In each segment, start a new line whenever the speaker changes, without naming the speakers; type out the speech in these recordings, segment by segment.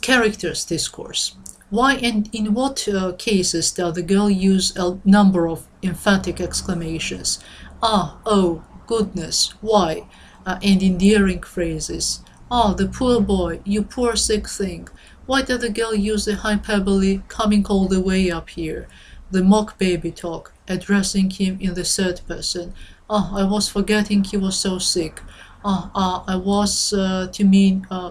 Characters discourse. Why and in what cases does the girl use a number of emphatic exclamations? Ah, oh, goodness, why? And endearing phrases. Ah, the poor boy, you poor sick thing. Why does the girl use the hyperbole coming all the way up here? The mock baby talk, addressing him in the third person. Ah, I was forgetting he was so sick. I was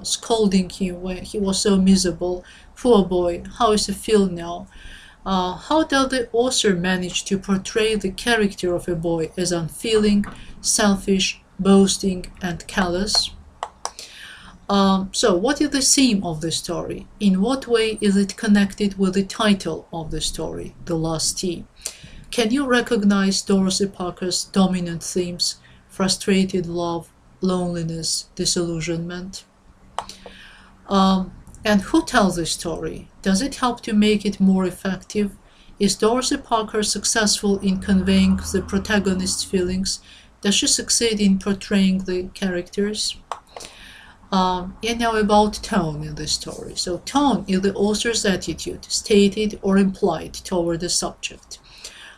scolding him when he was so miserable. Poor boy, how is he feel now? How does the author manage to portray the character of a boy as unfeeling, selfish, boasting, and callous? So what is the theme of the story? In what way is it connected with the title of the story, The Last Tea? Can you recognize Dorothy Parker's dominant themes? Frustrated love, loneliness, disillusionment. And who tells the story? Does it help to make it more effective? Is Dorothy Parker successful in conveying the protagonist's feelings? Does she succeed in portraying the characters? And now about tone in the story. So tone is the author's attitude, stated or implied, toward the subject.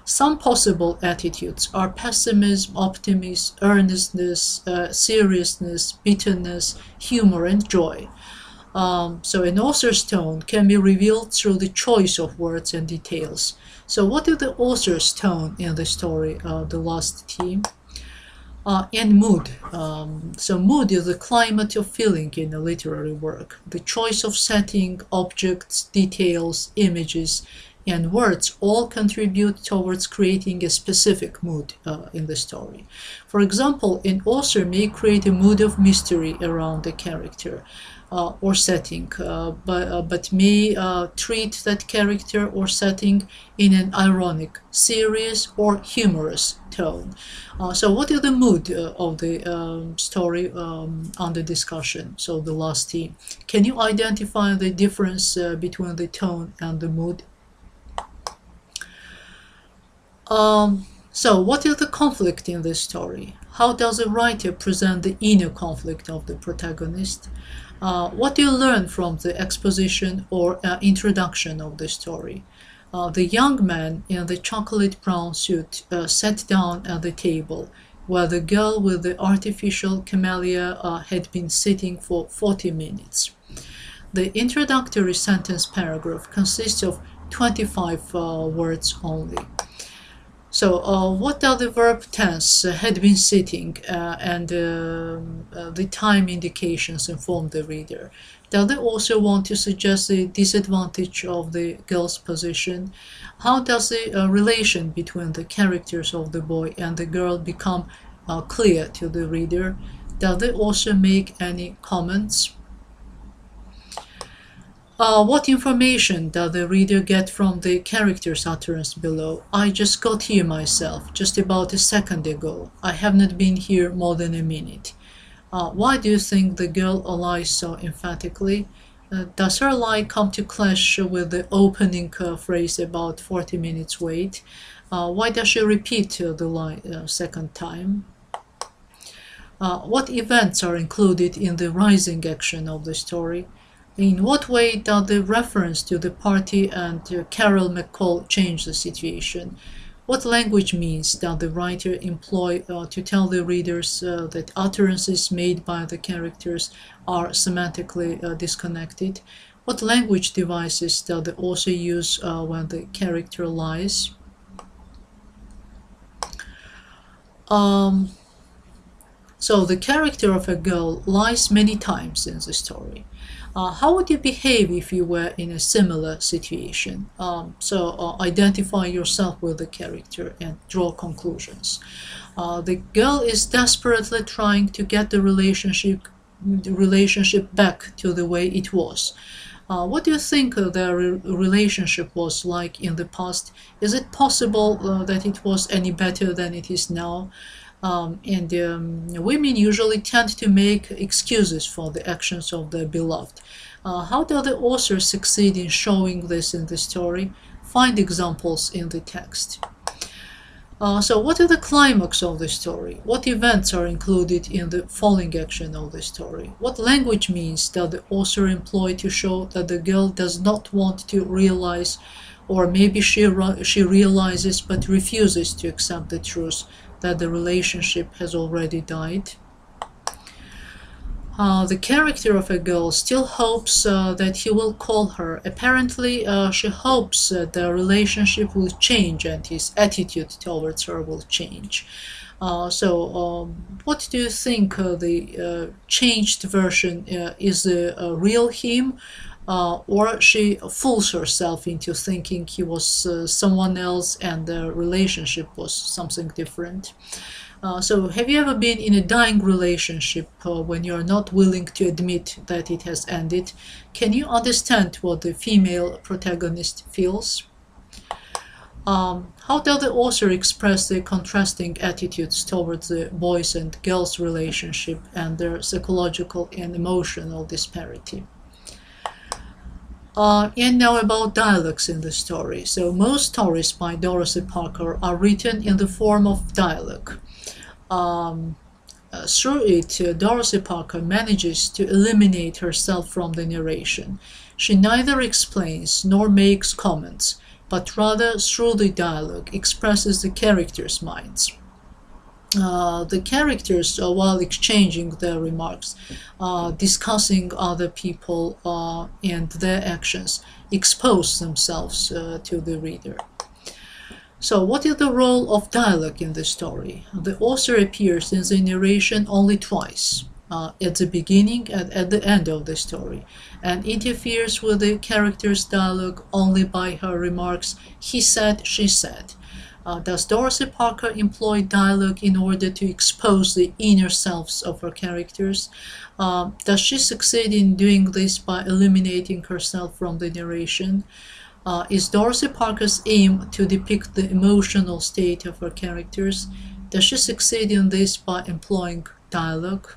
Some possible attitudes are pessimism, optimism, earnestness, seriousness, bitterness, humor, and joy. So an author's tone can be revealed through the choice of words and details. So what is the author's tone in the story, The Last Tea? And mood. So mood is the climate of feeling in a literary work. The choice of setting, objects, details, images, and words all contribute towards creating a specific mood in the story. For example, an author may create a mood of mystery around a character or setting, but may treat that character or setting in an ironic, serious, or humorous tone. So what is the mood of the story under discussion? So The Last Tea. Can you identify the difference between the tone and the mood? So what is the conflict in this story? How does the writer present the inner conflict of the protagonist? What do you learn from the exposition or introduction of the story? The young man in the chocolate brown suit sat down at the table, where the girl with the artificial camellia had been sitting for 40 minutes. The introductory sentence paragraph consists of 25 words only. So what does the verb tense had been sitting and the time indications inform the reader? Does the author want to suggest the disadvantage of the girl's position? How does the relation between the characters of the boy and the girl become clear to the reader? Does the author make any comments? What information does the reader get from the character's utterance below? I just got here myself, just about a second ago. I have not been here more than a minute. Why do you think the girl lies so emphatically? Does her lie come to clash with the opening phrase about 40 minutes wait? Why does she repeat the lie a second time? What events are included in the rising action of the story? In what way does the reference to the party and Carol McCall change the situation? What language means does the writer employ to tell the readers that utterances made by the characters are semantically disconnected? What language devices does the author use when the character lies? So the character of a girl lies many times in the story. How would you behave if you were in a similar situation? So identify yourself with the character and draw conclusions. The girl is desperately trying to get the relationship back to the way it was. What do you think their relationship was like in the past? Is it possible that it was any better than it is now? Women usually tend to make excuses for the actions of their beloved. How does the author succeed in showing this in the story? Find examples in the text. So what is the climax of the story? What events are included in the falling action of the story? What language means that the author employed to show that the girl does not want to realize, or maybe she realizes but refuses to accept the truth that the relationship has already died? The character of a girl still hopes that he will call her. Apparently, she hopes that the relationship will change and his attitude towards her will change. What do you think the changed version is a real him, or she fools herself into thinking he was someone else and the relationship was something different? So have you ever been in a dying relationship when you are not willing to admit that it has ended? Can you understand what the female protagonist feels? How does the author express the contrasting attitudes towards the boys and girls relationship and their psychological and emotional disparity? And now about dialogues in the story. So most stories by Dorothy Parker are written in the form of dialogue. Through it, Dorothy Parker manages to eliminate herself from the narration. She neither explains nor makes comments, but rather through the dialogue expresses the characters' minds. The characters, while exchanging their remarks, discussing other people and their actions, expose themselves to the reader. So what is the role of dialogue in the story? The author appears in the narration only twice, at the beginning and at the end of the story, and interferes with the character's dialogue only by her remarks, he said, she said. Does Dorothy Parker employ dialogue in order to expose the inner selves of her characters? Does she succeed in doing this by eliminating herself from the narration? Is Dorothy Parker's aim to depict the emotional state of her characters? Does she succeed in this by employing dialogue?